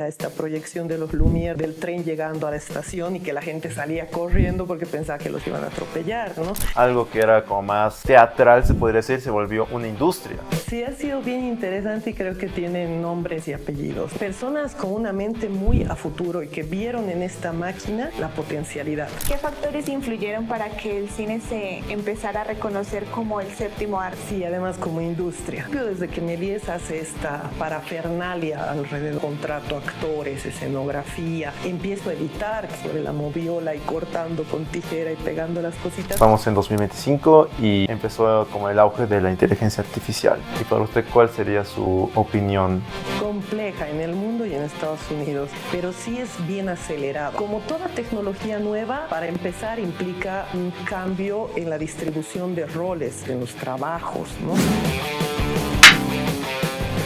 clásica, esta proyección de los Lumière del tren llegando a la estación y que la gente salía corriendo porque pensaba que los iban a atropellar, ¿no? Algo que era como más teatral, se podría decir, se volvió una industria. Sí, ha sido bien interesante y creo que tienen nombres y apellidos. Personas con una mente muy a futuro y que vieron en esta máquina la potencialidad. ¿Qué factores influyeron para que el cine se empezara a reconocer como el séptimo arte? Sí, además como industria. Desde que Méliès hace esta parafernalia alrededor, contrato actores, escenografía, empiezo a editar sobre la moviola y cortando con tijera y pegando las cositas. Estamos en 2025 y empezó como el auge de la inteligencia artificial. Y para usted, ¿cuál sería su opinión? Compleja en el mundo y en Estados Unidos, pero sí es bien acelerado. Como toda tecnología nueva, para empezar implica un cambio en la distribución de roles, en los trabajos, ¿no?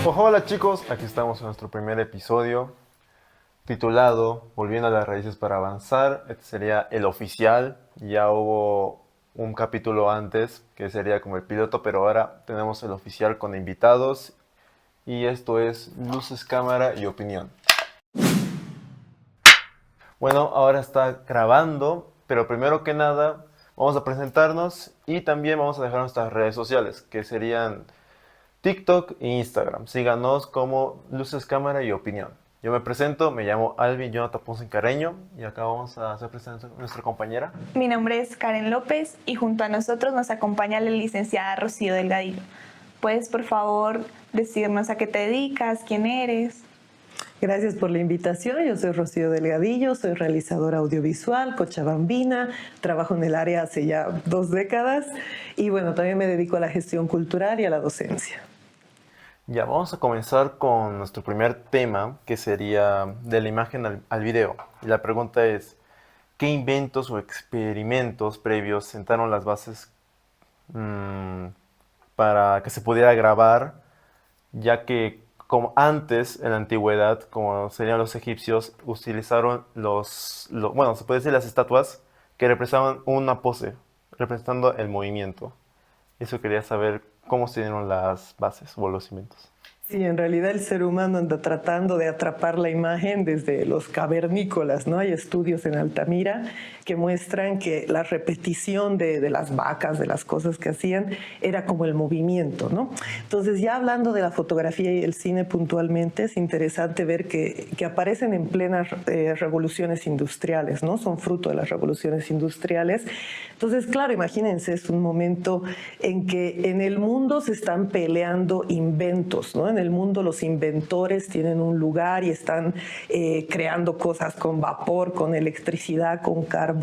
Hola chicos, aquí estamos en nuestro primer episodio titulado Volviendo a las raíces para avanzar. Este sería el oficial. Ya hubo un capítulo antes que sería como el piloto, pero ahora tenemos el oficial con invitados y esto es Luces, Cámara y Opinión. Bueno, ahora está grabando, pero primero que nada vamos a presentarnos y también vamos a dejar nuestras redes sociales, que serían TikTok e Instagram. Síganos como Luces, Cámara y Opinión. Yo me presento, me llamo Alvin Jonathan Ponce Carreño y acá vamos a hacer presentación a nuestra compañera. Mi nombre es Karen López y junto a nosotros nos acompaña la licenciada Rocío Delgadillo. ¿Puedes, por favor, decirnos a qué te dedicas, quién eres? Gracias por la invitación. Yo soy Rocío Delgadillo, soy realizadora audiovisual, cochabambina, trabajo en el área hace ya 2 décadas y bueno, también me dedico a la gestión cultural y a la docencia. Ya, vamos a comenzar con nuestro primer tema, que sería de la imagen al video. Y la pregunta es, ¿qué inventos o experimentos previos sentaron las bases para que se pudiera grabar, ya que como antes, en la antigüedad, como serían los egipcios, utilizaron bueno, se puede decir las estatuas que representaban una pose, representando el movimiento? Eso quería saber cómo se dieron las bases o los cimientos. Sí, en realidad el ser humano anda tratando de atrapar la imagen desde los cavernícolas, ¿no? Hay estudios en Altamira que muestran que la repetición de las vacas, de las cosas que hacían, era como el movimiento, ¿no? Entonces, ya hablando de la fotografía y el cine puntualmente, es interesante ver que aparecen en plenas revoluciones industriales, ¿no? Son fruto de las revoluciones industriales. Entonces, claro, imagínense, es un momento en que en el mundo se están peleando inventos, ¿no? En el mundo los inventores tienen un lugar y están creando cosas con vapor, con electricidad, con carbón.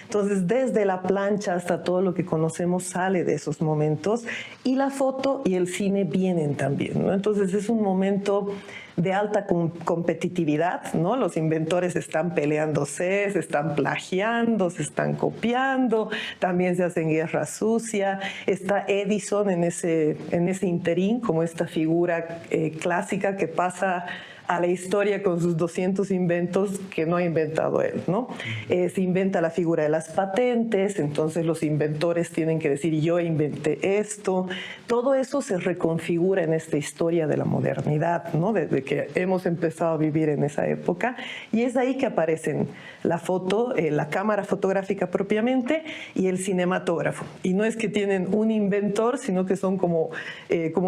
Entonces, desde la plancha hasta todo lo que conocemos sale de esos momentos y la foto y el cine vienen también, ¿no? Entonces, es un momento de alta competitividad, ¿no? Los inventores están peleándose, se están plagiando, se están copiando, también se hacen guerra sucia. Está Edison en ese interín como esta figura clásica que pasa a la historia con sus 200 inventos que no ha inventado él, ¿no? Se inventa la figura de las patentes, entonces los inventores tienen que decir yo inventé esto. Todo eso se reconfigura en esta historia de la modernidad, ¿no? Desde que hemos empezado a vivir en esa época y es ahí que aparecen la foto, la cámara fotográfica propiamente y el cinematógrafo. Y no es que tienen un inventor, sino que son como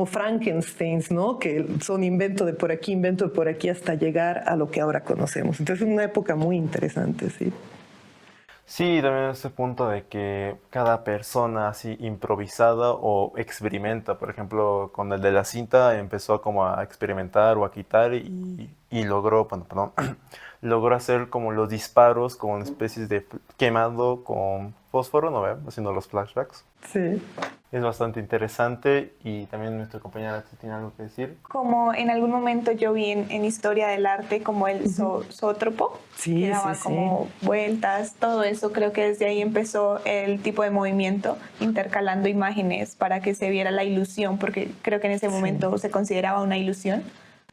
Frankensteins, ¿no? Que son invento de por aquí, invento de por aquí hasta llegar a lo que ahora conocemos. Entonces es una época muy interesante, sí. Sí, también ese punto de que cada persona así improvisada o experimenta, por ejemplo, con el de la cinta empezó como a experimentar o a quitar y logró, bueno, perdón, logró hacer como los disparos con especies de quemado con fósforo, ¿no ve? Haciendo los flashbacks. Sí. Es bastante interesante y también nuestra compañera tiene algo que decir. Como en algún momento yo vi en Historia del Arte como el zoótropo, Sí, que daba como vueltas, todo eso. Creo que desde ahí empezó el tipo de movimiento, intercalando imágenes para que se viera la ilusión, porque creo que en ese momento se consideraba una ilusión.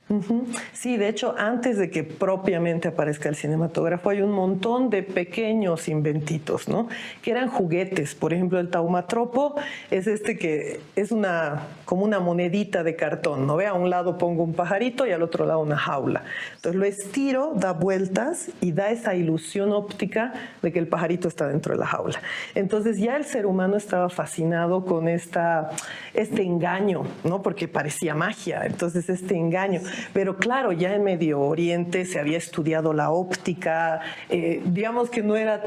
Ujú. Sí, de hecho, antes de que propiamente aparezca el cinematógrafo, hay un montón de pequeños inventitos, ¿no? Que eran juguetes. Por ejemplo, el taumatropo es que es como una monedita de cartón, ¿no ve? A un lado pongo un pajarito y al otro lado una jaula. Entonces lo estiro, da vueltas y da esa ilusión óptica de que el pajarito está dentro de la jaula. Entonces ya el ser humano estaba fascinado con este engaño, ¿no? Porque parecía magia. Entonces este engaño. Pero claro, ya en Medio Oriente se había estudiado la óptica, digamos que no era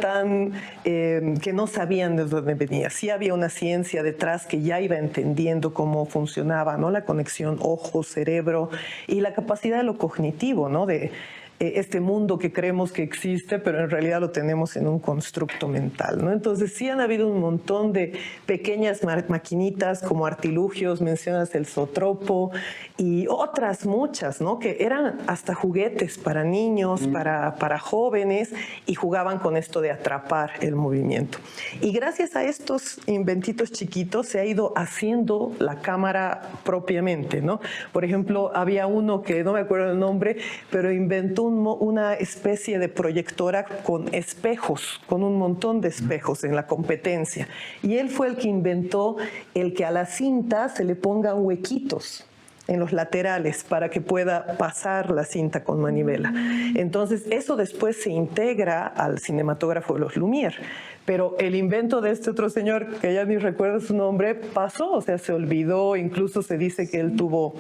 que no sabían de dónde venía. Sí había una ciencia detrás que ya iba entendiendo cómo funcionaba, ¿no? La conexión ojo-cerebro y la capacidad de lo cognitivo, ¿no? De este mundo que creemos que existe, pero en realidad lo tenemos en un constructo mental, ¿no? Entonces sí han habido un montón de pequeñas maquinitas como artilugios, mencionas el zootropo y otras muchas, ¿no? Que eran hasta juguetes para niños, para jóvenes y jugaban con esto de atrapar el movimiento. Y gracias a estos inventitos chiquitos se ha ido haciendo la cámara propiamente, ¿no? Por ejemplo, había uno que no me acuerdo el nombre, pero inventó una especie de proyectora con espejos, con un montón de espejos en la competencia. Y él fue el que inventó el que a la cinta se le pongan huequitos en los laterales para que pueda pasar la cinta con manivela. Entonces, eso después se integra al cinematógrafo de los Lumière. Pero el invento de este otro señor, que ya ni recuerdo su nombre, pasó, o sea, se olvidó, incluso se dice que él tuvo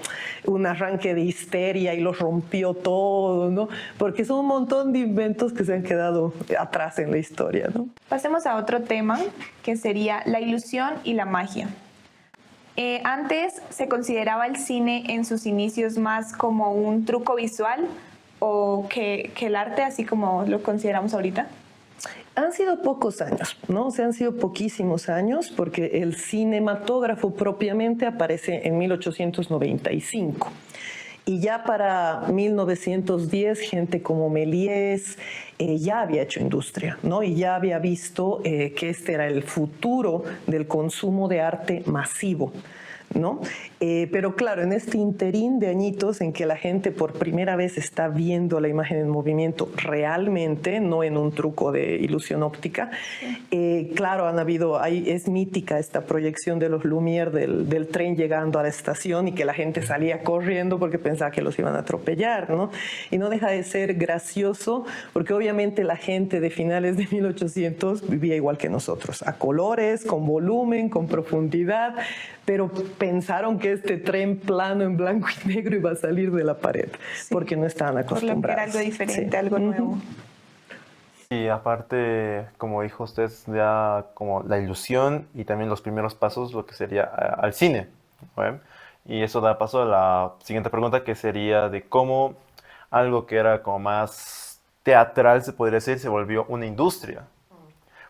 un arranque de histeria y lo rompió todo, ¿no? Porque son un montón de inventos que se han quedado atrás en la historia, ¿no? Pasemos a otro tema, que sería la ilusión y la magia. Antes se consideraba el cine en sus inicios más como un truco visual o que el arte, así como lo consideramos ahorita. Han sido pocos años, ¿no? O sea, han sido poquísimos años porque el cinematógrafo propiamente aparece en 1895. Y ya para 1910, gente como Méliès ya había hecho industria, ¿no? Y ya había visto que este era el futuro del consumo de arte masivo, ¿no? Pero claro, en este interín de añitos en que la gente por primera vez está viendo la imagen en movimiento realmente, no en un truco de ilusión óptica, claro, es mítica esta proyección de los Lumière del tren llegando a la estación y que la gente salía corriendo porque pensaba que los iban a atropellar, ¿no? Y no deja de ser gracioso porque obviamente la gente de finales de 1800 vivía igual que nosotros, a colores, con volumen, con profundidad, pero pensaron que este tren plano en blanco y negro iba a salir de la pared, porque no estaban acostumbrados. Por lo que era algo diferente, algo nuevo. Y aparte, como dijo usted, ya como la ilusión y también los primeros pasos, lo que sería al cine, ¿no? Y eso da paso a la siguiente pregunta, que sería de cómo algo que era como más teatral, se podría decir, se volvió una industria.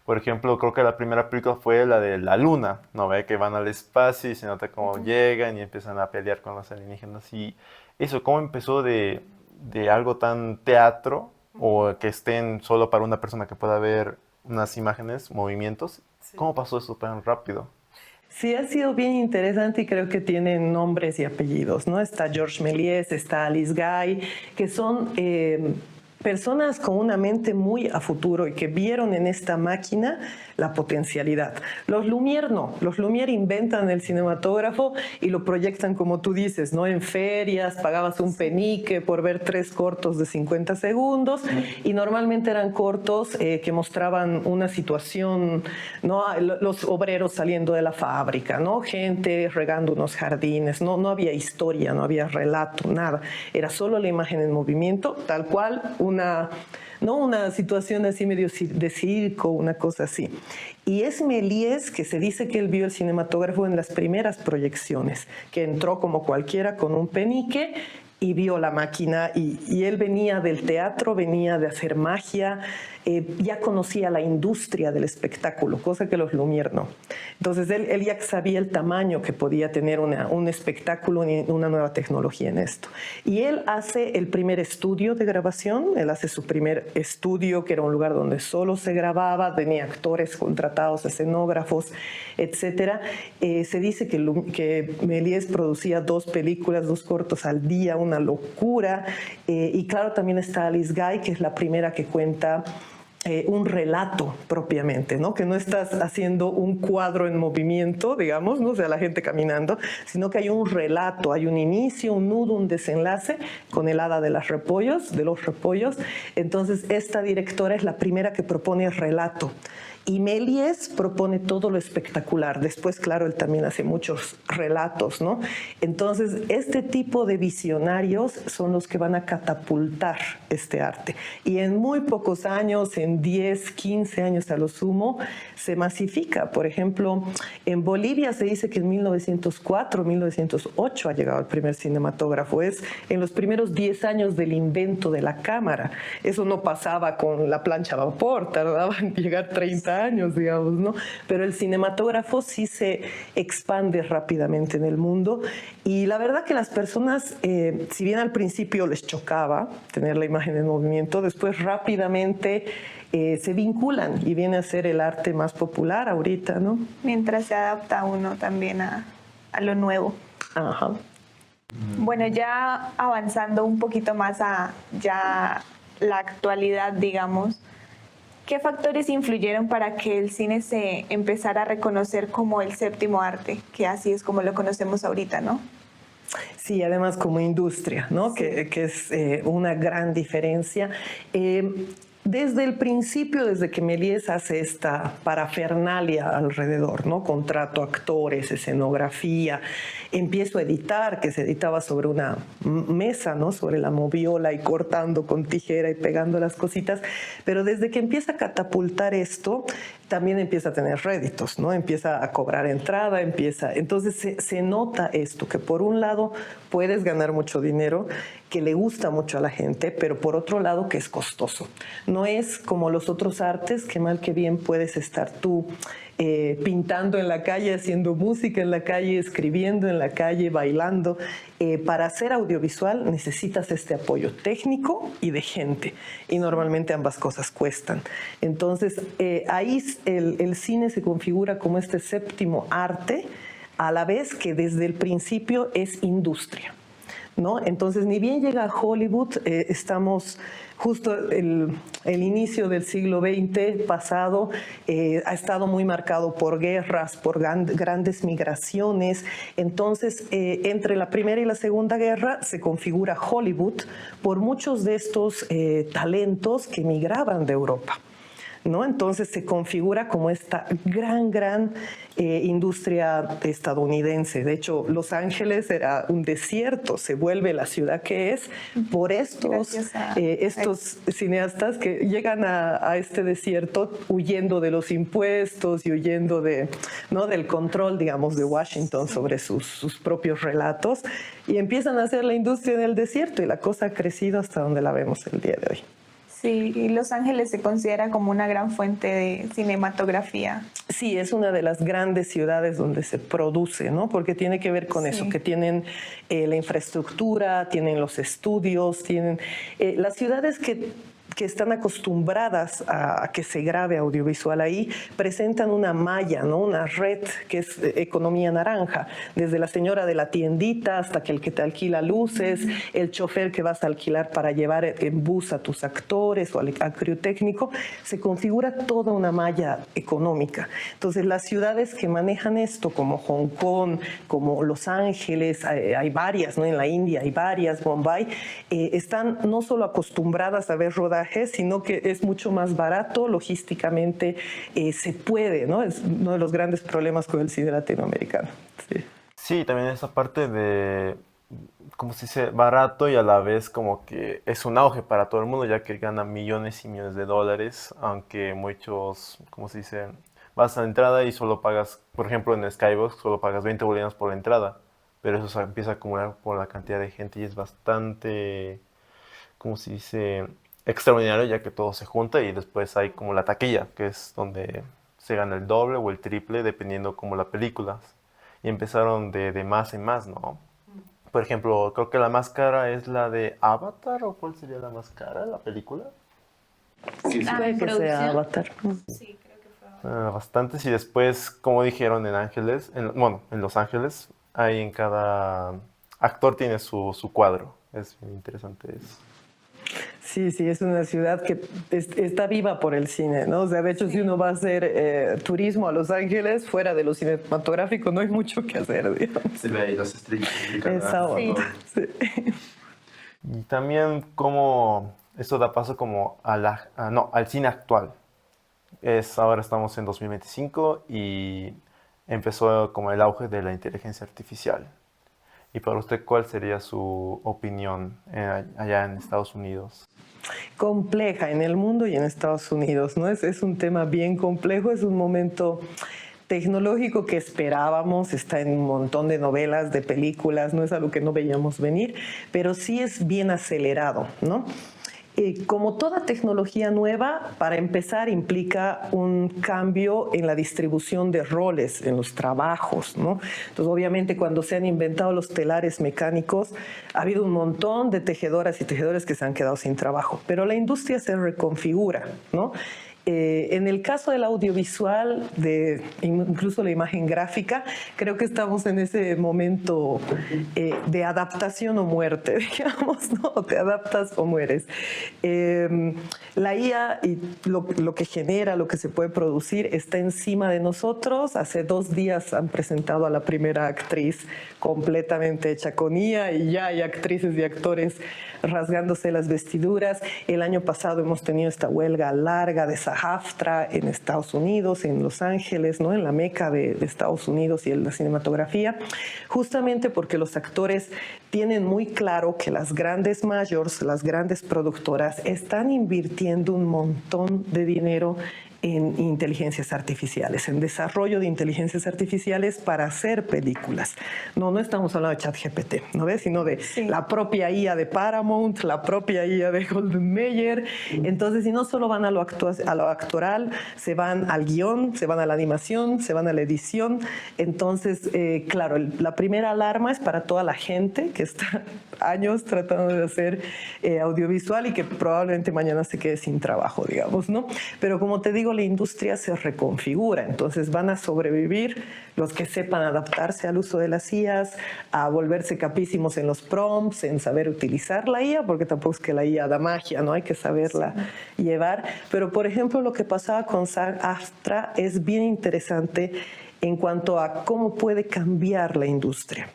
Por ejemplo, creo que la primera película fue la de la Luna, ¿no ve? Que van al espacio y se nota cómo llegan y empiezan a pelear con los alienígenas. Y eso, ¿cómo empezó de algo tan teatro o que estén solo para una persona que pueda ver unas imágenes, movimientos? Sí. ¿Cómo pasó eso tan rápido? Sí, ha sido bien interesante y creo que tienen nombres y apellidos, ¿no? Está Georges Méliès, está Alice Guy, que son personas con una mente muy a futuro y que vieron en esta máquina la potencialidad. Los Lumière no. Los Lumière inventan el cinematógrafo y lo proyectan como tú dices, ¿no? En ferias, pagabas un penique por ver 3 cortos de 50 segundos y normalmente eran cortos que mostraban una situación, ¿no? Los obreros saliendo de la fábrica, ¿no? Gente regando unos jardines, no había historia, no había relato, nada. Era solo la imagen en movimiento, tal cual una situación así medio de circo, una cosa así. Y es Méliès que se dice que él vio el cinematógrafo en las primeras proyecciones, que entró como cualquiera con un penique y vio la máquina y él venía del teatro, venía de hacer magia, ya conocía la industria del espectáculo, cosa que los Lumière no. Entonces él ya sabía el tamaño que podía tener un espectáculo y una nueva tecnología en esto. Y él hace el primer estudio de grabación, él hace su primer estudio, que era un lugar donde solo se grababa, tenía actores contratados, escenógrafos, etc. Se dice que Méliès producía 2 películas, 2 cortos al día, uno una locura. Y claro, también está Alice Guy, que es la primera que cuenta un relato propiamente, ¿no? Que no estás haciendo un cuadro en movimiento, digamos, ¿no? O sea, la gente caminando, sino que hay un relato, hay un inicio, un nudo, un desenlace con el hada de los repollos. Entonces, esta directora es la primera que propone el relato. Y Méliès propone todo lo espectacular. Después, claro, él también hace muchos relatos, ¿no? Entonces, este tipo de visionarios son los que van a catapultar este arte. Y en muy pocos años, en 10, 15 años a lo sumo, se masifica. Por ejemplo, en Bolivia se dice que en 1904, 1908 ha llegado el primer cinematógrafo. Es en los primeros 10 años del invento de la cámara. Eso no pasaba con la plancha a vapor, tardaba en llegar 30 años, digamos, ¿no? Pero el cinematógrafo sí se expande rápidamente en el mundo y la verdad que las personas, si bien al principio les chocaba tener la imagen en movimiento, después rápidamente se vinculan y viene a ser el arte más popular ahorita, ¿no? Mientras se adapta uno también a lo nuevo. Ajá. Bueno, ya avanzando un poquito más a ya la actualidad, digamos, ¿qué factores influyeron para que el cine se empezara a reconocer como el séptimo arte? Que así es como lo conocemos ahorita, ¿no? Sí, además como industria, ¿no? Sí. Que es una gran diferencia. Desde el principio, desde que Méliès hace esta parafernalia alrededor, ¿no? Contrato actores, escenografía, empiezo a editar, que se editaba sobre una mesa, ¿no? Sobre la moviola y cortando con tijera y pegando las cositas, pero desde que empieza a catapultar esto, también empieza a tener réditos, ¿no? Empieza a cobrar entrada, entonces se nota esto, que por un lado puedes ganar mucho dinero, que le gusta mucho a la gente, pero por otro lado que es costoso. No es como los otros artes, que mal que bien puedes estar tú pintando en la calle, haciendo música en la calle, escribiendo en la calle, bailando. Para hacer audiovisual necesitas este apoyo técnico y de gente, y normalmente ambas cosas cuestan. Entonces, ahí el cine se configura como este séptimo arte, a la vez que desde el principio es industria, ¿no? Entonces, ni bien llega a Hollywood, estamos justo el inicio del siglo XX pasado, ha estado muy marcado por guerras, por grandes migraciones. Entonces, entre la Primera y la Segunda Guerra se configura Hollywood por muchos de estos talentos que migraban de Europa, ¿no? Entonces se configura como esta gran industria estadounidense. De hecho, Los Ángeles era un desierto, se vuelve la ciudad que es por estos cineastas que llegan a este desierto huyendo de los impuestos y huyendo ¿no? del control, digamos, de Washington sobre sus propios relatos, y empiezan a hacer la industria en el desierto, y la cosa ha crecido hasta donde la vemos el día de hoy. Sí, y Los Ángeles se considera como una gran fuente de cinematografía. Sí, es una de las grandes ciudades donde se produce, ¿no? Porque tiene que ver con eso, que tienen la infraestructura, tienen los estudios, tienen las ciudades que están acostumbradas a que se grabe audiovisual ahí, presentan una malla, ¿no? Una red que es economía naranja, desde la señora de la tiendita hasta que el que te alquila luces, el chofer que vas a alquilar para llevar en bus a tus actores o al crew técnico, se configura toda una malla económica. Entonces, las ciudades que manejan esto, como Hong Kong, como Los Ángeles, hay varias, ¿no? En la India hay varias, Bombay, están no solo acostumbradas a ver rodajes, sino que es mucho más barato, logísticamente se puede, ¿no? Es uno de los grandes problemas con el cine latinoamericano. Sí, Sí, también esa parte de, como se dice, barato y a la vez como que es un auge para todo el mundo, ya que gana millones y millones de dólares, aunque muchos, como se dice, vas a la entrada y solo pagas, por ejemplo en Skybox, solo pagas 20 bolivianos por la entrada, pero eso se empieza a acumular por la cantidad de gente y es bastante, como se dice, extraordinario, ya que todo se junta y después hay como la taquilla, que es donde se gana el doble o el triple dependiendo como la película. Y empezaron de más en más, ¿no? Por ejemplo, creo que la más cara es la de Avatar, ¿o cuál sería la más cara, la película? sí, puede que sea Avatar. Sí, creo que fue. Bastantes, y después, como dijeron en Ángeles, bueno, en Los Ángeles, hay en cada actor tiene su cuadro. Es bien interesante eso. Sí, sí, es una ciudad que está viva por el cine, ¿no? O sea, de hecho, si uno va a hacer turismo a Los Ángeles, fuera de lo cinematográfico, no hay mucho que hacer, digamos. Se ve ahí las estrellas. Esa onda, sí. Y también cómo esto da paso como al cine actual. Ahora estamos en 2025 y empezó como el auge de la inteligencia artificial. Y para usted, ¿cuál sería su opinión allá en Estados Unidos? Compleja en el mundo y en Estados Unidos, ¿no? Es un tema bien complejo, es un momento tecnológico que esperábamos, está en un montón de novelas, de películas, no es algo que no veíamos venir, pero sí es bien acelerado, ¿no? Como toda tecnología nueva, para empezar, implica un cambio en la distribución de roles en los trabajos, ¿no? Entonces, obviamente, cuando se han inventado los telares mecánicos, ha habido un montón de tejedoras y tejedores que se han quedado sin trabajo, pero la industria se reconfigura, ¿no? En el caso del audiovisual, incluso la imagen gráfica, creo que estamos en ese momento de adaptación o muerte, digamos, ¿no? Te adaptas o mueres. La IA y lo que genera, lo que se puede producir, está encima de nosotros. Hace 2 días han presentado a la primera actriz completamente hecha con IA y ya hay actrices y actores rasgándose las vestiduras. El año pasado hemos tenido esta huelga larga de SAG-AFTRA en Estados Unidos, en Los Ángeles, ¿no? En la meca de Estados Unidos y en la cinematografía, justamente porque los actores tienen muy claro que las grandes majors, las grandes productoras, están invirtiendo un montón de dinero en inteligencias artificiales, en desarrollo de inteligencias artificiales para hacer películas. No estamos hablando de ChatGPT, ¿no ves? Sino de la propia IA de Paramount, la propia IA de Golden Mayer. Entonces, y no solo van a lo actoral, se van al guión, se van a la animación, se van a la edición. Entonces, claro, la primera alarma es para toda la gente que está años tratando de hacer audiovisual y que probablemente mañana se quede sin trabajo, digamos, ¿no? Pero como te digo, la industria se reconfigura, entonces van a sobrevivir los que sepan adaptarse al uso de las IAs, a volverse capísimos en los prompts, en saber utilizar la IA, porque tampoco es que la IA da magia, ¿no? Hay que saberla llevar. Pero, por ejemplo, lo que pasaba con SAG-AFTRA es bien interesante en cuanto a cómo puede cambiar la industria.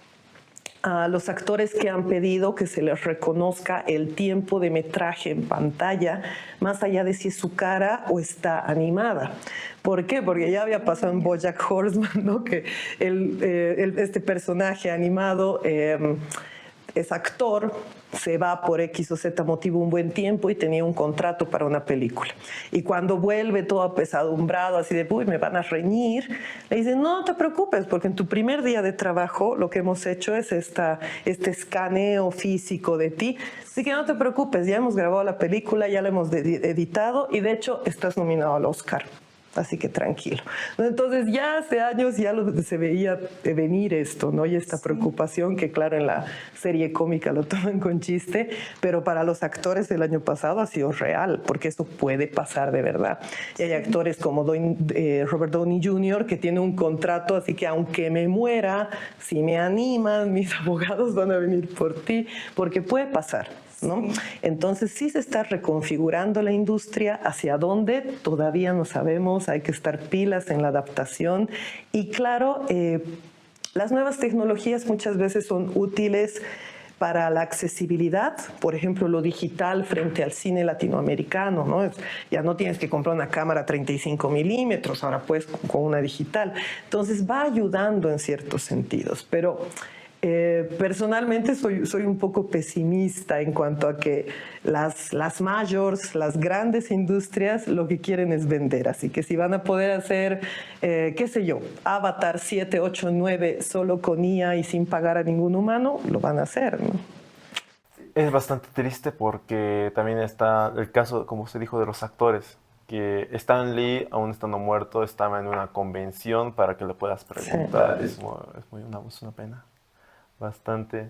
A los actores que han pedido que se les reconozca el tiempo de metraje en pantalla, más allá de si es su cara o está animada. ¿Por qué? Porque ya había pasado en BoJack Horseman, ¿no? Que este personaje animado es actor, se va por X o Z motivo un buen tiempo y tenía un contrato para una película. Y cuando vuelve todo apesadumbrado, así de, uy, me van a reñir, le dicen, no te preocupes, porque en tu primer día de trabajo lo que hemos hecho es este escaneo físico de ti. Así que no te preocupes, ya hemos grabado la película, ya la hemos editado y de hecho estás nominado al Oscar. Así que tranquilo. Entonces ya hace años ya se veía venir esto, ¿no? Y esta preocupación que claro en la serie cómica lo toman con chiste, pero para los actores el año pasado ha sido real, porque eso puede pasar de verdad. Y hay actores como Robert Downey Jr. que tiene un contrato, así que aunque me muera, si me animan, mis abogados van a venir por ti, porque puede pasar, ¿no? Entonces sí se está reconfigurando la industria, hacia dónde todavía no sabemos, hay que estar pilas en la adaptación y claro, las nuevas tecnologías muchas veces son útiles para la accesibilidad, por ejemplo, lo digital frente al cine latinoamericano, ¿no? Ya no tienes que comprar una cámara 35 milímetros, ahora puedes con una digital. Entonces va ayudando en ciertos sentidos, pero personalmente soy un poco pesimista en cuanto a que las majors, las grandes industrias, lo que quieren es vender. Así que si van a poder hacer, qué sé yo, Avatar 7, 8, 9 solo con IA y sin pagar a ningún humano, lo van a hacer, ¿no? Es bastante triste porque también está el caso, como usted dijo, de los actores. Que Stan Lee, aún estando muerto, estaba en una convención para que le puedas preguntar. Sí. Es una pena. Bastante.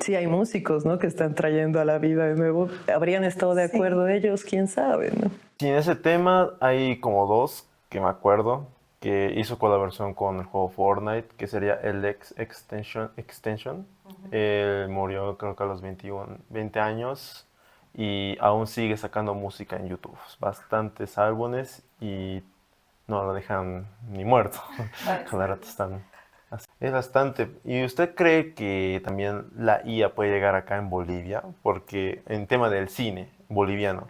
Sí, hay músicos, ¿no? Que están trayendo a la vida de nuevo. ¿Habrían estado de acuerdo ellos? ¿Quién sabe, no? Sí, en ese tema hay como 2 que me acuerdo, que hizo colaboración con el juego Fortnite, que sería el Extension. Él murió creo que a los 20 años y aún sigue sacando música en YouTube. Bastantes álbumes y no lo dejan ni muerto. Cada rato están así. Es bastante. ¿Y usted cree que también la IA puede llegar acá en Bolivia? Porque en tema del cine boliviano.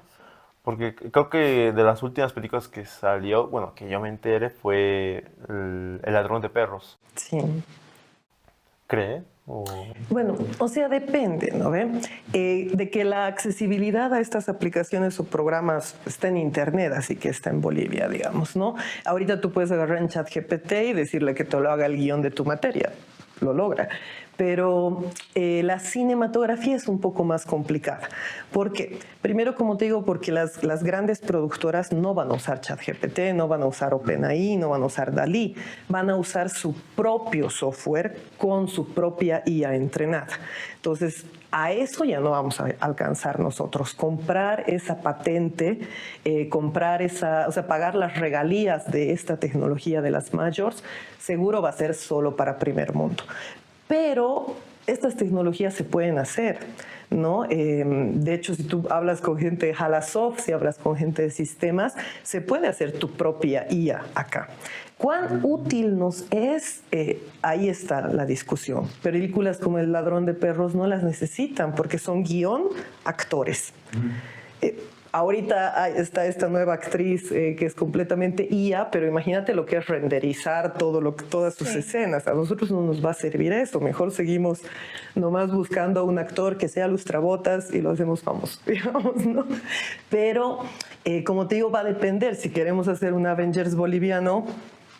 Porque creo que de las últimas películas que salió, bueno, que yo me enteré, fue El ladrón de perros. Sí. ¿Cree? Bueno, o sea, depende, ¿no ve? De que la accesibilidad a estas aplicaciones o programas está en Internet, así que está en Bolivia, digamos, ¿no? Ahorita tú puedes agarrar en ChatGPT y decirle que te lo haga el guión de tu materia. Lo logra. Pero la cinematografía es un poco más complicada. ¿Por qué? Primero, como te digo, porque las grandes productoras no van a usar ChatGPT, no van a usar OpenAI, no van a usar DALL-E. Van a usar su propio software con su propia IA entrenada. Entonces, a eso ya no vamos a alcanzar nosotros. Comprar esa patente, pagar las regalías de esta tecnología de las majors, seguro va a ser solo para primer mundo. Pero estas tecnologías se pueden hacer, ¿no? De hecho, si tú hablas con gente de Halasoft, si hablas con gente de sistemas, se puede hacer tu propia IA acá. ¿Cuán útil nos es? Ahí está la discusión. Películas como El ladrón de perros no las necesitan porque son guión, actores. Ahorita está esta nueva actriz que es completamente IA, pero imagínate lo que es renderizar todas sus escenas. A nosotros no nos va a servir eso. Mejor seguimos nomás buscando a un actor que sea lustrabotas y lo hacemos famoso, digamos, ¿no? Pero, como te digo, va a depender. Si queremos hacer un Avengers boliviano,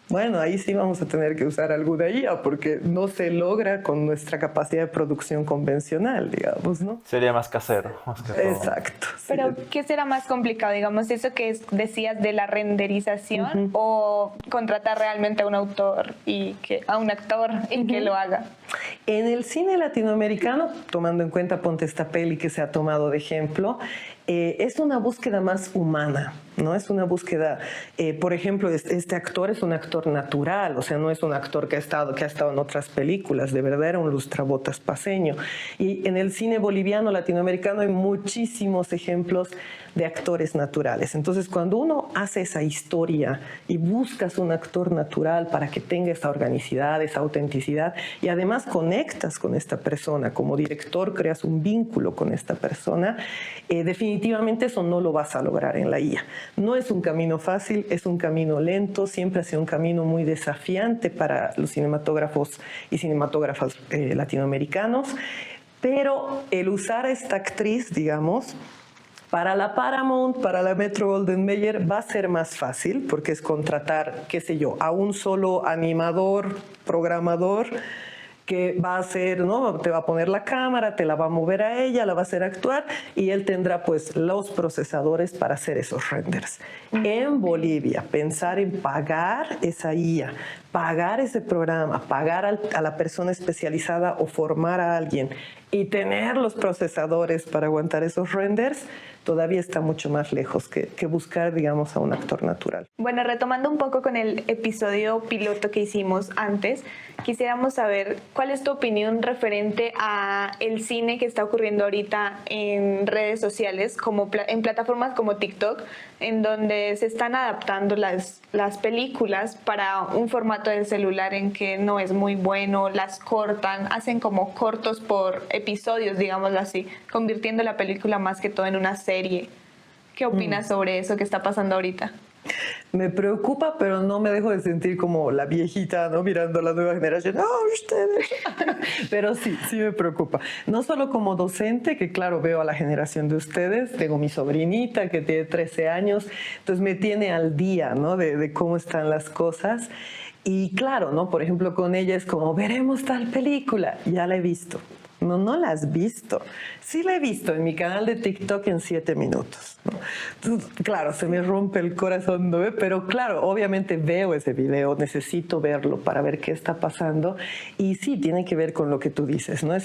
bueno, ahí sí vamos a tener que usar algo de IA porque no se logra con nuestra capacidad de producción convencional, digamos, ¿no? Sería más casero, más que todo. Exacto. Pero, ¿qué será más complicado? Digamos, eso que decías de la renderización o contratar realmente a un actor y que lo haga. En el cine latinoamericano, tomando en cuenta, ponte esta peli que se ha tomado de ejemplo, es una búsqueda más humana, ¿no? Es una búsqueda, por ejemplo, este actor es un actor natural, o sea, no es un actor que ha estado en otras películas, de verdad era un lustrabotas paceño. Y en el cine boliviano, latinoamericano, hay muchísimos ejemplos de actores naturales. Entonces, cuando uno hace esa historia y buscas un actor natural para que tenga esa organicidad, esa autenticidad, y además conectas con esta persona, como director creas un vínculo con esta persona, definitivamente eso no lo vas a lograr en la IA. No es un camino fácil, es un camino lento, siempre ha sido un camino muy desafiante para los cinematógrafos y cinematógrafas latinoamericanos, pero el usar a esta actriz, digamos, para la Paramount, para la Metro-Goldwyn-Mayer va a ser más fácil porque es contratar, qué sé yo, a un solo animador, programador que va a hacer, ¿no? Te va a poner la cámara, te la va a mover a ella, la va a hacer actuar y él tendrá pues los procesadores para hacer esos renders. En Bolivia, pensar en pagar esa IA, pagar ese programa, pagar a la persona especializada o formar a alguien y tener los procesadores para aguantar esos renders, todavía está mucho más lejos que buscar, digamos, a un actor natural. Bueno, retomando un poco con el episodio piloto que hicimos antes, quisiéramos saber cuál es tu opinión referente a el cine que está ocurriendo ahorita en redes sociales, en plataformas como TikTok, en donde se están adaptando las películas para un formato de celular en que no es muy bueno, las cortan, hacen como cortos por episodios, digámoslo así, convirtiendo la película más que todo en una serie. ¿Qué opinas sobre eso que está pasando ahorita? Me preocupa, pero no me dejo de sentir como la viejita, ¿no? Mirando a la nueva generación. ¡Oh, ustedes! Pero sí me preocupa. No solo como docente, que claro, veo a la generación de ustedes. Tengo mi sobrinita que tiene 13 años, entonces me tiene al día, ¿no? De cómo están las cosas. Y claro, ¿no? Por ejemplo, con ella es como, veremos tal película. Ya la he visto. No la has visto. Sí la he visto en mi canal de TikTok en 7 minutos, ¿no? Entonces, claro, se me rompe el corazón, ¿no? Pero claro, obviamente veo ese video, necesito verlo para ver qué está pasando. Y sí, tiene que ver con lo que tú dices, ¿no?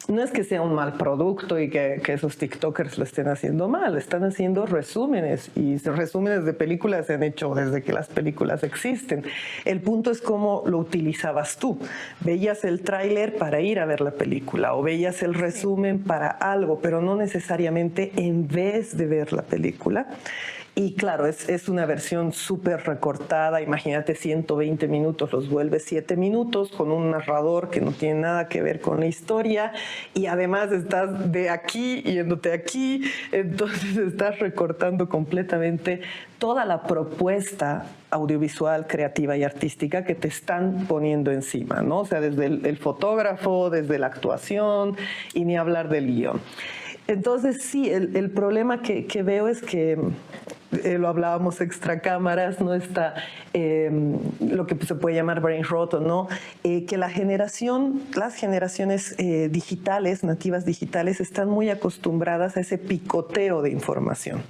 no es que sea un mal producto y que esos TikTokers lo estén haciendo mal, están haciendo resúmenes y resúmenes de películas se han hecho desde que las películas existen. El punto es cómo lo utilizabas tú. Veías el tráiler para ir a ver la película o veías el resumen para algo, pero no necesariamente en vez de ver la película. Y claro, es una versión súper recortada. Imagínate 120 minutos, los vuelves 7 minutos con un narrador que no tiene nada que ver con la historia y además estás de aquí yéndote aquí, entonces estás recortando completamente toda la propuesta audiovisual, creativa y artística que te están poniendo encima, ¿no? O sea, desde el fotógrafo, desde la actuación y ni hablar del guión. Entonces, sí, el problema que veo es que lo hablábamos extra cámaras, no está lo que se puede llamar brain rot o no, que las generaciones digitales, nativas digitales, están muy acostumbradas a ese picoteo de información,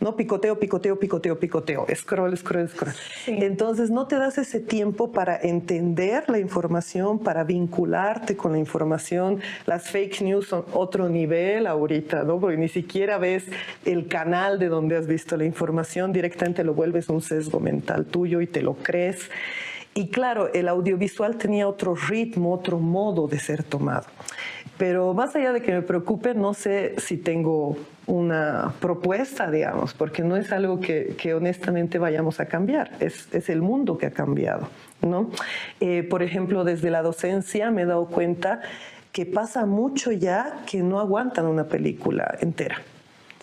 ¿no? Picoteo, picoteo, picoteo, picoteo, scroll, scroll, scroll. Sí. Entonces no te das ese tiempo para entender la información, para vincularte con la información. Las fake news son otro nivel ahorita, ¿no? Porque ni siquiera ves el canal de donde has visto la información, directamente lo vuelves un sesgo mental tuyo y te lo crees. Y claro, el audiovisual tenía otro ritmo, otro modo de ser tomado. Pero más allá de que me preocupe, no sé si tengo una propuesta, digamos, porque no es algo que honestamente vayamos a cambiar, es el mundo que ha cambiado, ¿no? Por ejemplo, desde la docencia me he dado cuenta que pasa mucho ya que no aguantan una película entera.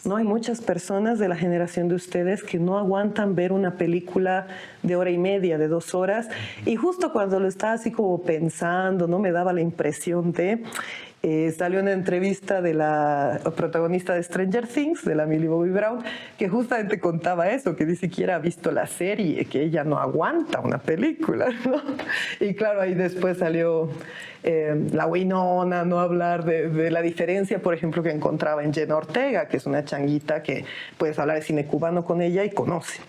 No, hay muchas personas de la generación de ustedes que no aguantan ver una película de hora y media, de 2 horas. Y justo cuando lo estaba así como pensando, ¿no? Me daba la impresión de... salió una entrevista de la protagonista de Stranger Things, de la Millie Bobby Brown, que justamente contaba eso, que ni siquiera ha visto la serie, que ella no aguanta una película, ¿no? Y claro, ahí después salió la Winona, no hablar de la diferencia, por ejemplo, que encontraba en Jenna Ortega, que es una changuita que puedes hablar de cine cubano con ella y conoce.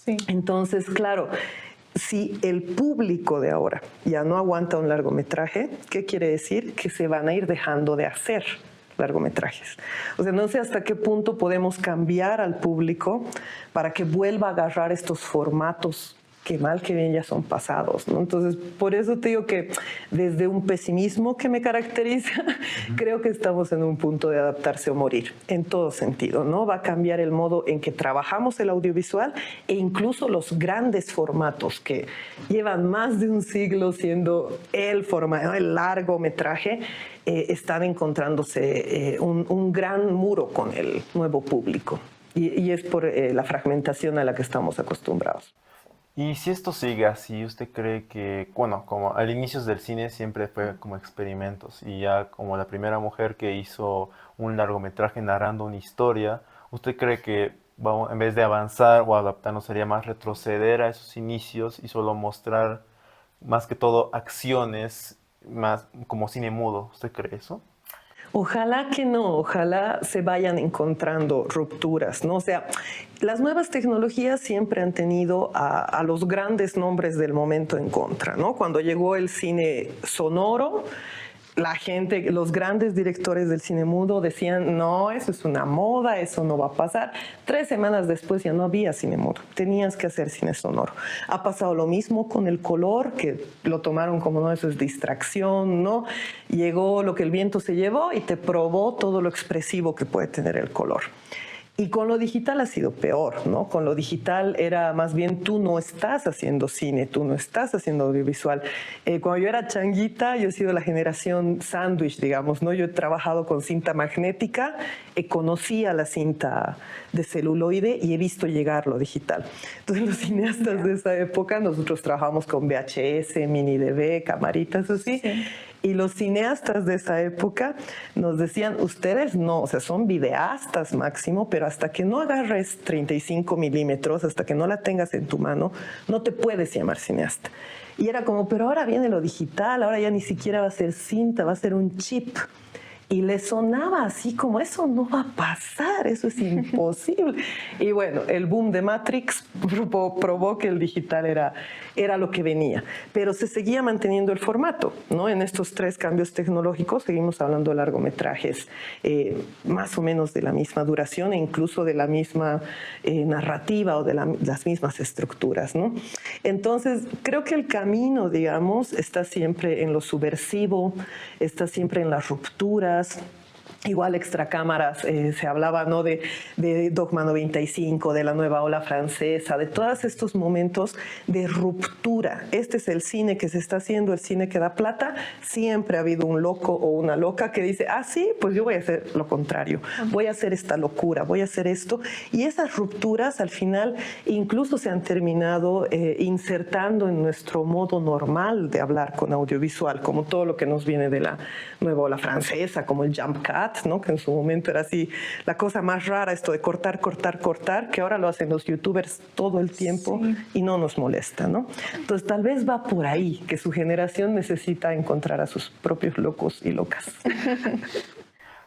Sí. Entonces, claro, si el público de ahora ya no aguanta un largometraje, ¿qué quiere decir? Que se van a ir dejando de hacer largometrajes. O sea, no sé hasta qué punto podemos cambiar al público para que vuelva a agarrar estos formatos que mal que bien ya son pasados, ¿no? Entonces, por eso te digo que desde un pesimismo que me caracteriza, creo que estamos en un punto de adaptarse o morir, en todo sentido, ¿no? Va a cambiar el modo en que trabajamos el audiovisual e incluso los grandes formatos que llevan más de un siglo siendo el formato, el largometraje, están encontrándose un gran muro con el nuevo público. Y es por la fragmentación a la que estamos acostumbrados. Y si esto sigue así, ¿usted cree que, bueno, como al inicio del cine siempre fue como experimentos y ya como la primera mujer que hizo un largometraje narrando una historia, ¿usted cree que vamos, en vez de avanzar o adaptarnos sería más retroceder a esos inicios y solo mostrar más que todo acciones, más como cine mudo? ¿Usted cree eso? Ojalá que no, ojalá se vayan encontrando rupturas, ¿no? O sea, las nuevas tecnologías siempre han tenido a los grandes nombres del momento en contra, ¿no? Cuando llegó el cine sonoro, la gente, los grandes directores del cine mudo decían, no, eso es una moda, eso no va a pasar. 3 semanas después ya no había cine mudo, tenías que hacer cine sonoro. Ha pasado lo mismo con el color, que lo tomaron como, no, eso es distracción, ¿no? Llegó lo que el viento se llevó y te probó todo lo expresivo que puede tener el color. Y con lo digital ha sido peor, ¿no? Con lo digital era más bien tú no estás haciendo cine, tú no estás haciendo audiovisual. Cuando yo era changuita, yo he sido la generación sándwich, digamos, ¿no? Yo he trabajado con cinta magnética, conocía la cinta de celuloide y he visto llegar lo digital. Entonces los cineastas de esa época, nosotros trabajamos con VHS, mini DV, camaritas así. Sí. Y los cineastas de esa época nos decían, ustedes no, o sea, son videastas máximo, pero hasta que no agarres 35 milímetros, hasta que no la tengas en tu mano, no te puedes llamar cineasta. Y era como, pero ahora viene lo digital, ahora ya ni siquiera va a ser cinta, va a ser un chip. Y le sonaba así como, eso no va a pasar, eso es imposible. Y bueno, el boom de Matrix probó que el digital era lo que venía. Pero se seguía manteniendo el formato, ¿no? En estos 3 cambios tecnológicos seguimos hablando de largometrajes más o menos de la misma duración e incluso de la misma narrativa o de las mismas estructuras, ¿no? Entonces, creo que el camino, digamos, está siempre en lo subversivo, está siempre en las rupturas. Igual extracámaras, se hablaba, ¿no?, de Dogma 95, de la nueva ola francesa, de todos estos momentos de ruptura. Este es el cine que se está haciendo, el cine que da plata. Siempre ha habido un loco o una loca que dice, ah, sí, pues yo voy a hacer lo contrario, voy a hacer esta locura, voy a hacer esto. Y esas rupturas al final incluso se han terminado insertando en nuestro modo normal de hablar con audiovisual, como todo lo que nos viene de la nueva ola francesa, como el jump cut, ¿no?, que en su momento era así la cosa más rara, esto de cortar, que ahora lo hacen los youtubers todo el tiempo y no nos molesta, ¿no? Entonces tal vez va por ahí, que su generación necesita encontrar a sus propios locos y locas.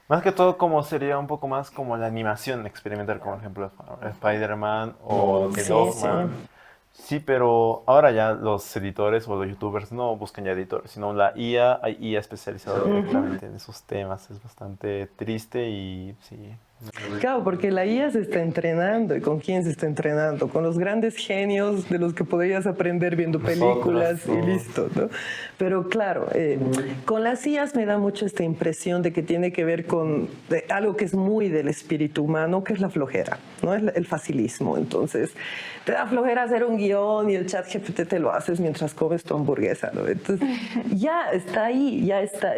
Más que todo, como sería un poco más como la animación experimental, como por ejemplo Spider-Man o The Dogma. Sí, pero ahora ya los editores o los youtubers no buscan ya editores, sino la IA, hay IA especializada directamente en esos temas. Es bastante triste y sí. Claro, porque la IA se está entrenando. ¿Y con quién se está entrenando? Con los grandes genios de los que podrías aprender viendo películas y listo, ¿no? Pero claro, con las IAs me da mucho esta impresión de que tiene que ver con algo que es muy del espíritu humano, que es la flojera, ¿no? Es el facilismo. Entonces, te da flojera hacer un guión y el chat GPT te lo haces mientras comes tu hamburguesa, ¿no? Entonces, ya está ahí, ya está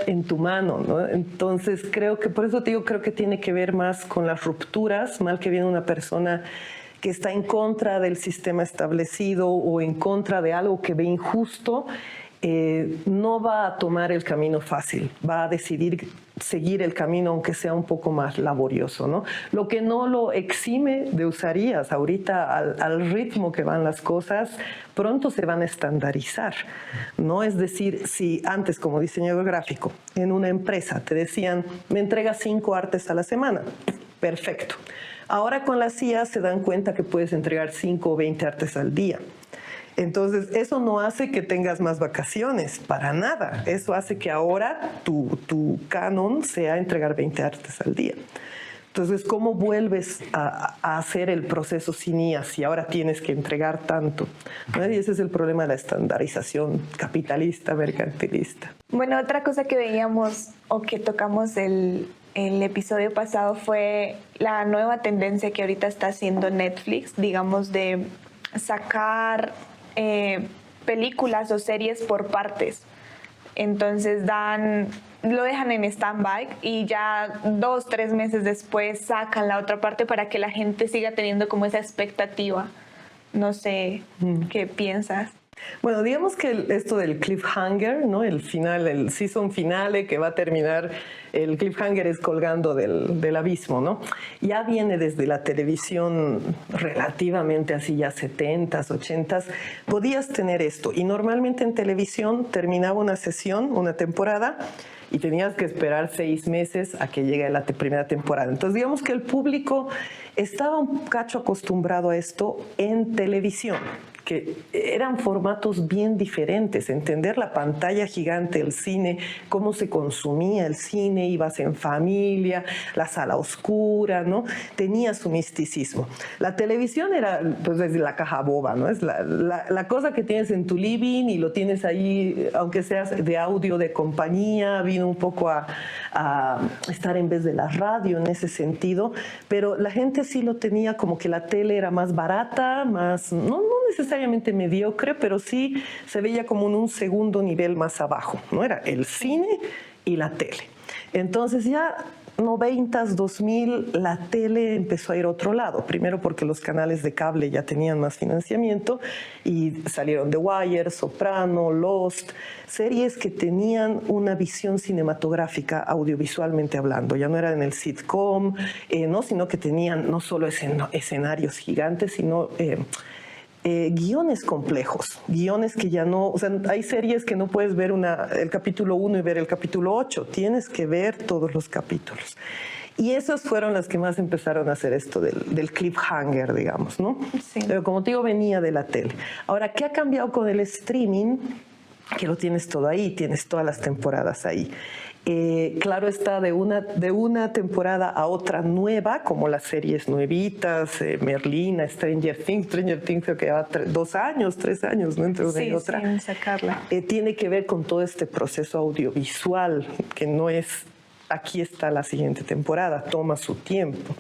en tu mano, ¿no? Entonces, creo que, por eso te digo, creo que tiene que ver más con las rupturas, mal que viene una persona que está en contra del sistema establecido o en contra de algo que ve injusto, no va a tomar el camino fácil, va a decidir seguir el camino aunque sea un poco más laborioso, ¿no? Lo que no lo exime de usar IAs. Ahorita al ritmo que van las cosas, pronto se van a estandarizar, ¿no? Es decir, si antes como diseñador gráfico en una empresa te decían, me entregas 5 artes a la semana, perfecto. Ahora con las IAs se dan cuenta que puedes entregar 5 o 20 artes al día. Entonces, eso no hace que tengas más vacaciones, para nada. Eso hace que ahora tu canon sea entregar 20 artes al día. Entonces, ¿cómo vuelves a hacer el proceso sin IA si ahora tienes que entregar tanto? ¿No? Y ese es el problema de la estandarización capitalista, mercantilista. Bueno, otra cosa que veíamos o que tocamos el episodio pasado fue la nueva tendencia que ahorita está haciendo Netflix, digamos, de sacar películas o series por partes. Entonces lo dejan en stand-by y ya 2, 3 meses después sacan la otra parte para que la gente siga teniendo como esa expectativa. No sé, ¿qué piensas? Bueno, digamos que esto del cliffhanger, ¿no? El final, el season finale que va a terminar, el cliffhanger es colgando del abismo, ¿no? Ya viene desde la televisión relativamente así, ya 70s, 80s, podías tener esto. Y normalmente en televisión terminaba una sesión, una temporada, y tenías que esperar 6 meses a que llegue la primera temporada. Entonces, digamos que el público estaba un cacho acostumbrado a esto en televisión, que eran formatos bien diferentes. Entender la pantalla gigante, el cine, cómo se consumía el cine, ibas en familia, la sala oscura, ¿no? Tenía su misticismo. La televisión era, pues, desde la caja boba, ¿no? Es la cosa que tienes en tu living y lo tienes ahí, aunque seas de audio de compañía, vino un poco a estar en vez de la radio en ese sentido, pero la gente sí lo tenía como que la tele era más barata, más, no necesariamente mediocre, pero sí se veía como en un segundo nivel más abajo, ¿no? Era el cine y la tele. Entonces ya 90s, 2000, la tele empezó a ir a otro lado. Primero porque los canales de cable ya tenían más financiamiento y salieron The Wire, Soprano, Lost, series que tenían una visión cinematográfica audiovisualmente hablando. Ya no eran en el sitcom, ¿no? Sino que tenían no solo escenarios gigantes, sino guiones complejos, guiones que ya no, o sea, hay series que no puedes ver el capítulo 1 y ver el capítulo 8, tienes que ver todos los capítulos. Y esas fueron las que más empezaron a hacer esto del cliffhanger, digamos, ¿no? Sí. Pero como te digo, venía de la tele. Ahora, ¿qué ha cambiado con el streaming? Que lo tienes todo ahí, tienes todas las temporadas ahí. Claro está, de una temporada a otra nueva, como las series nuevitas, Merlina, Stranger Things creo que lleva 2 años, 3 años, ¿no? Entre una y otra. Sin sacarla. Tiene que ver con todo este proceso audiovisual, que no es, aquí está la siguiente temporada, toma su tiempo.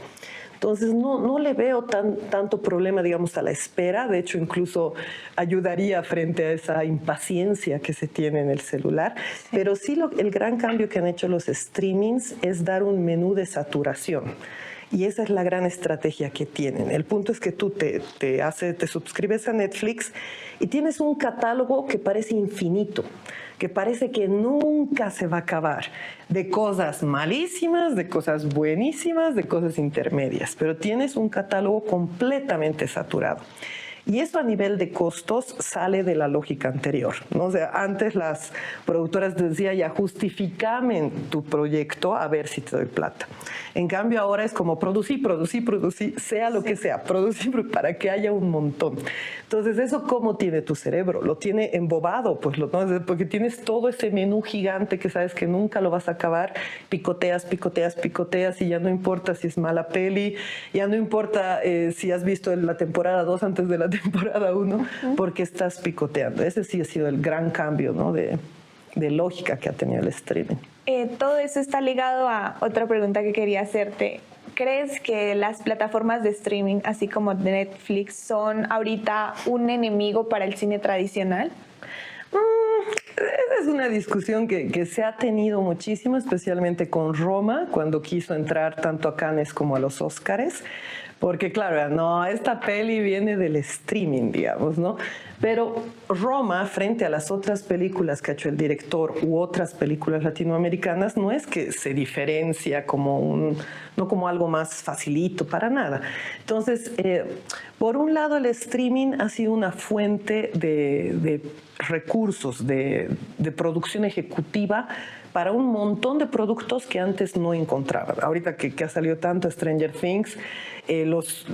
Entonces no le veo tanto problema, digamos, a la espera. De hecho, incluso ayudaría frente a esa impaciencia que se tiene en el celular. Sí. Pero sí, el gran cambio que han hecho los streamings es dar un menú de saturación. Y esa es la gran estrategia que tienen. El punto es que tú te suscribes a Netflix y tienes un catálogo que parece infinito, que parece que nunca se va a acabar, de cosas malísimas, de cosas buenísimas, de cosas intermedias, pero tienes un catálogo completamente saturado. Y eso a nivel de costos sale de la lógica anterior, ¿no? O sea, antes las productoras decían, ya justifícame tu proyecto a ver si te doy plata. En cambio ahora es como producir, sea lo que sea, producir para que haya un montón. Entonces, ¿eso cómo tiene tu cerebro? Lo tiene embobado, pues, ¿no? Porque tienes todo ese menú gigante que sabes que nunca lo vas a acabar, picoteas y ya no importa si es mala peli, ya no importa si has visto la temporada 2 antes de la temporada 1, porque estás picoteando. Ese sí ha sido el gran cambio, ¿no? de lógica que ha tenido el streaming. Todo eso está ligado a otra pregunta que quería hacerte. ¿Crees que las plataformas de streaming, así como Netflix, son ahorita un enemigo para el cine tradicional? Es una discusión que se ha tenido muchísimo, especialmente con Roma, cuando quiso entrar tanto a Cannes como a los Óscares, porque claro, no, esta peli viene del streaming, digamos, ¿no? Pero Roma, frente a las otras películas que ha hecho el director u otras películas latinoamericanas, no es que se diferencia no como algo más facilito, para nada. Entonces, por un lado, el streaming ha sido una fuente de recursos, de producción ejecutiva para un montón de productos que antes no encontraban. Ahorita que ha salido tanto Stranger Things, los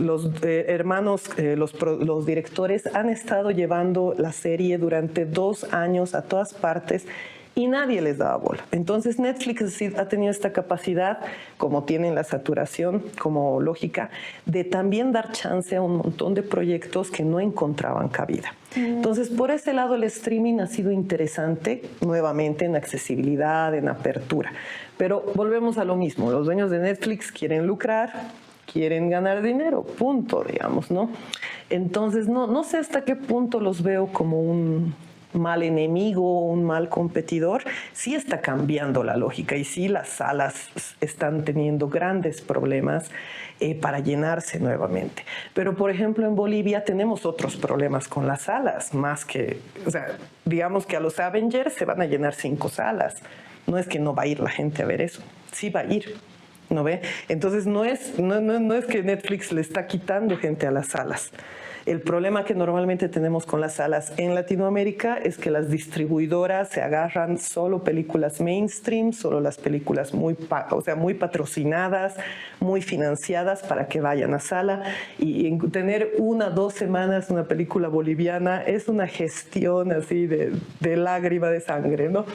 directores han estado llevando la serie durante 2 años a todas partes y nadie les daba bola. Entonces Netflix ha tenido esta capacidad, como tienen la saturación como lógica, de también dar chance a un montón de proyectos que no encontraban cabida. Entonces, por ese lado, el streaming ha sido interesante, nuevamente en accesibilidad, en apertura. Pero volvemos a lo mismo, los dueños de Netflix quieren lucrar, quieren ganar dinero, punto, digamos, ¿no? Entonces, no sé hasta qué punto los veo como un mal enemigo, un mal competidor. Sí está cambiando la lógica y sí las salas están teniendo grandes problemas para llenarse nuevamente. Pero, por ejemplo, en Bolivia tenemos otros problemas con las salas, más que, o sea, digamos que a los Avengers se van a llenar 5 salas. No es que no va a ir la gente a ver eso, sí va a ir. ¿No ve? Entonces no es que Netflix le está quitando gente a las salas. El problema que normalmente tenemos con las salas en Latinoamérica es que las distribuidoras se agarran solo películas mainstream, solo las películas muy patrocinadas, muy financiadas para que vayan a sala, y tener 1 o 2 semanas una película boliviana es una gestión así de lágrima de sangre, ¿no?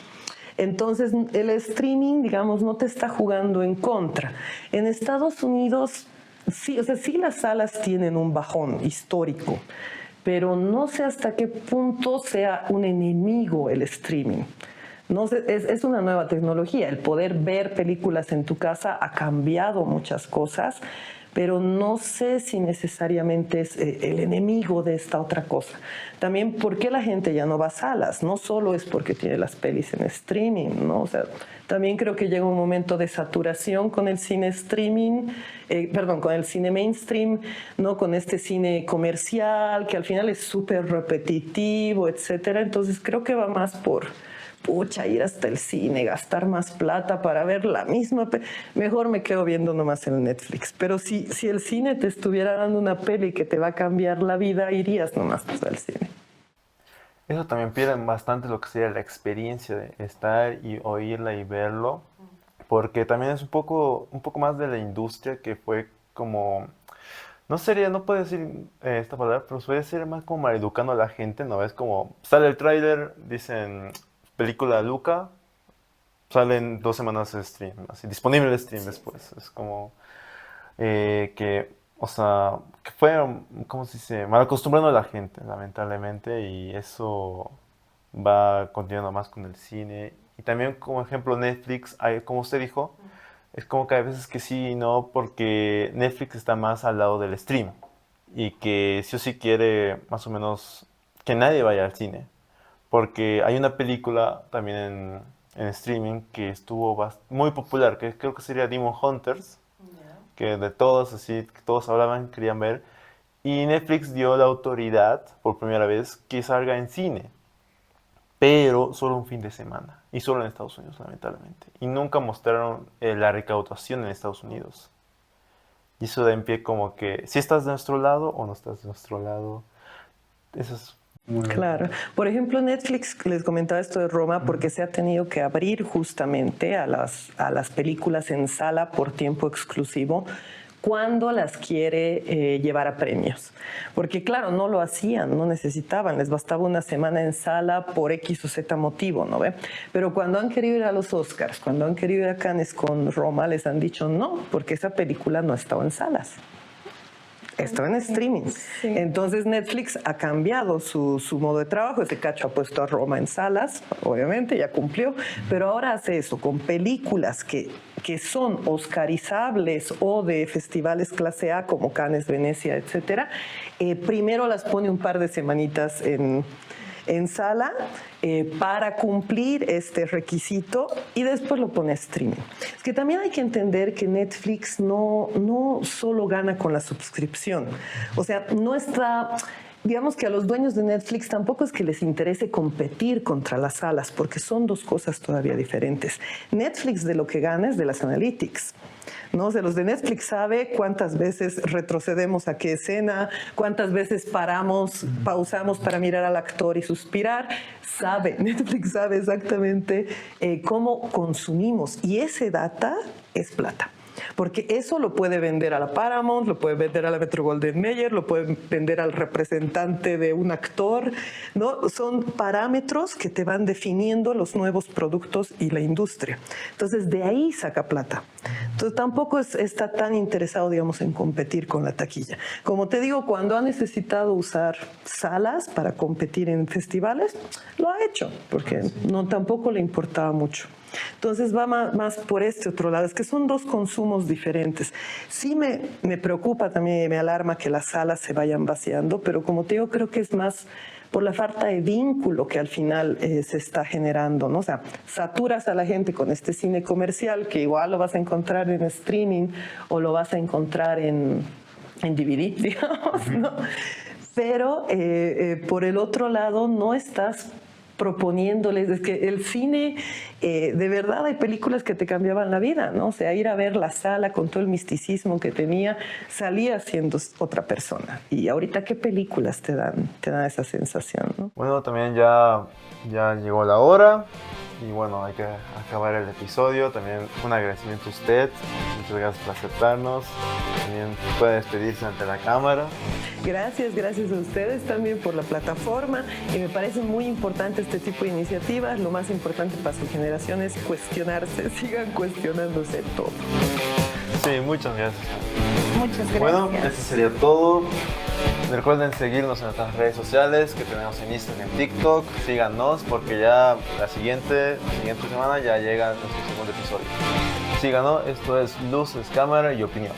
Entonces, el streaming, digamos, no te está jugando en contra. En Estados Unidos, sí, o sea, sí las salas tienen un bajón histórico, pero no sé hasta qué punto sea un enemigo el streaming. No sé, es una nueva tecnología. El poder ver películas en tu casa ha cambiado muchas cosas, pero no sé si necesariamente es el enemigo de esta otra cosa. También, ¿por qué la gente ya no va a salas? No solo es porque tiene las pelis en streaming, ¿no? O sea, también creo que llega un momento de saturación con el cine con el cine mainstream, ¿no? Con este cine comercial, que al final es súper repetitivo, etcétera. Entonces, creo que va más por pucha, ir hasta el cine, gastar más plata para ver la misma mejor me quedo viendo nomás en Netflix. Pero si el cine te estuviera dando una peli que te va a cambiar la vida, irías nomás pues, al cine. Eso también pierde bastante lo que sería la experiencia de estar y oírla y verlo, porque también es un poco más de la industria que fue como, no puedo decir esta palabra, pero suele ser más como educando a la gente, ¿no? Es como, sale el tráiler, dicen, película Luca, salen 2 semanas de stream, así, disponible el stream después. Es como o sea, que fue, ¿cómo se dice? Mal acostumbrando a la gente, lamentablemente, y eso va continuando más con el cine. Y también, como ejemplo, Netflix, como usted dijo, es como que hay veces que sí y no, porque Netflix está más al lado del stream y que sí o sí quiere más o menos que nadie vaya al cine. Porque hay una película también en streaming que estuvo muy popular, que creo que sería Demon Hunters, que de todos, así, que todos hablaban, querían ver. Y Netflix dio la autoridad, por primera vez, que salga en cine. Pero solo un fin de semana. Y solo en Estados Unidos, lamentablemente. Y nunca mostraron la recaudación en Estados Unidos. Y eso da en pie como que, si estás de nuestro lado o no estás de nuestro lado. Eso es muy Claro. Por ejemplo, Netflix, les comentaba esto de Roma porque se ha tenido que abrir justamente a las películas en sala por tiempo exclusivo cuando las quiere llevar a premios. Porque claro, no lo hacían, no necesitaban, les bastaba una semana en sala por X o Z motivo, ¿no ve? Pero cuando han querido ir a los Oscars, cuando han querido ir a Cannes con Roma, les han dicho no, porque esa película no estaba en salas. Estaba en streaming. Sí. Entonces Netflix ha cambiado su modo de trabajo. Ese cacho ha puesto a Roma en salas, obviamente, ya cumplió, pero ahora hace eso con películas que son oscarizables o de festivales clase A como Cannes, Venecia, etcétera. Primero las pone un par de semanitas en sala para cumplir este requisito y después lo pone a streaming. Es que también hay que entender que Netflix no solo gana con la suscripción. O sea, no está... Digamos que a los dueños de Netflix tampoco es que les interese competir contra las salas, porque son dos cosas todavía diferentes. Netflix de lo que gana es de las analytics. ¿No? O sea, los de Netflix sabe cuántas veces retrocedemos a qué escena, cuántas veces pausamos para mirar al actor y suspirar. Netflix sabe exactamente cómo consumimos y ese data es plata. Porque eso lo puede vender a la Paramount, lo puede vender a la Metro-Goldwyn-Mayer, lo puede vender al representante de un actor, ¿no? Son parámetros que te van definiendo los nuevos productos y la industria. Entonces, de ahí saca plata. Entonces, tampoco está tan interesado, digamos, en competir con la taquilla. Como te digo, cuando ha necesitado usar salas para competir en festivales, lo ha hecho, porque tampoco le importaba mucho. Entonces va más por este otro lado, es que son dos consumos diferentes. Sí me preocupa también, me alarma que las salas se vayan vaciando, pero como te digo, creo que es más por la falta de vínculo que al final se está generando, ¿no? O sea, saturas a la gente con este cine comercial que igual lo vas a encontrar en streaming o lo vas a encontrar en DVD, digamos, ¿no? Pero por el otro lado no estás proponiéndoles, es que el cine, de verdad hay películas que te cambiaban la vida, ¿no? O sea, ir a ver la sala con todo el misticismo que tenía, salía siendo otra persona. Y ahorita, ¿qué películas te dan esa sensación, ¿no? Bueno, también ya llegó la hora y bueno, hay que acabar el episodio. También un agradecimiento a usted, muchas gracias por aceptarnos. También puede despedirse ante la cámara. Gracias a ustedes también por la plataforma y me parece muy importante este tipo de iniciativas. Lo más importante para su generación es cuestionarse, sigan cuestionándose todo. Sí, muchas gracias. Muchas gracias. Bueno, eso sería todo. Recuerden seguirnos en nuestras redes sociales que tenemos en Instagram y TikTok. Síganos porque ya la siguiente semana ya llega nuestro segundo episodio. Síganos, esto es Luces, Cámara y Opinión.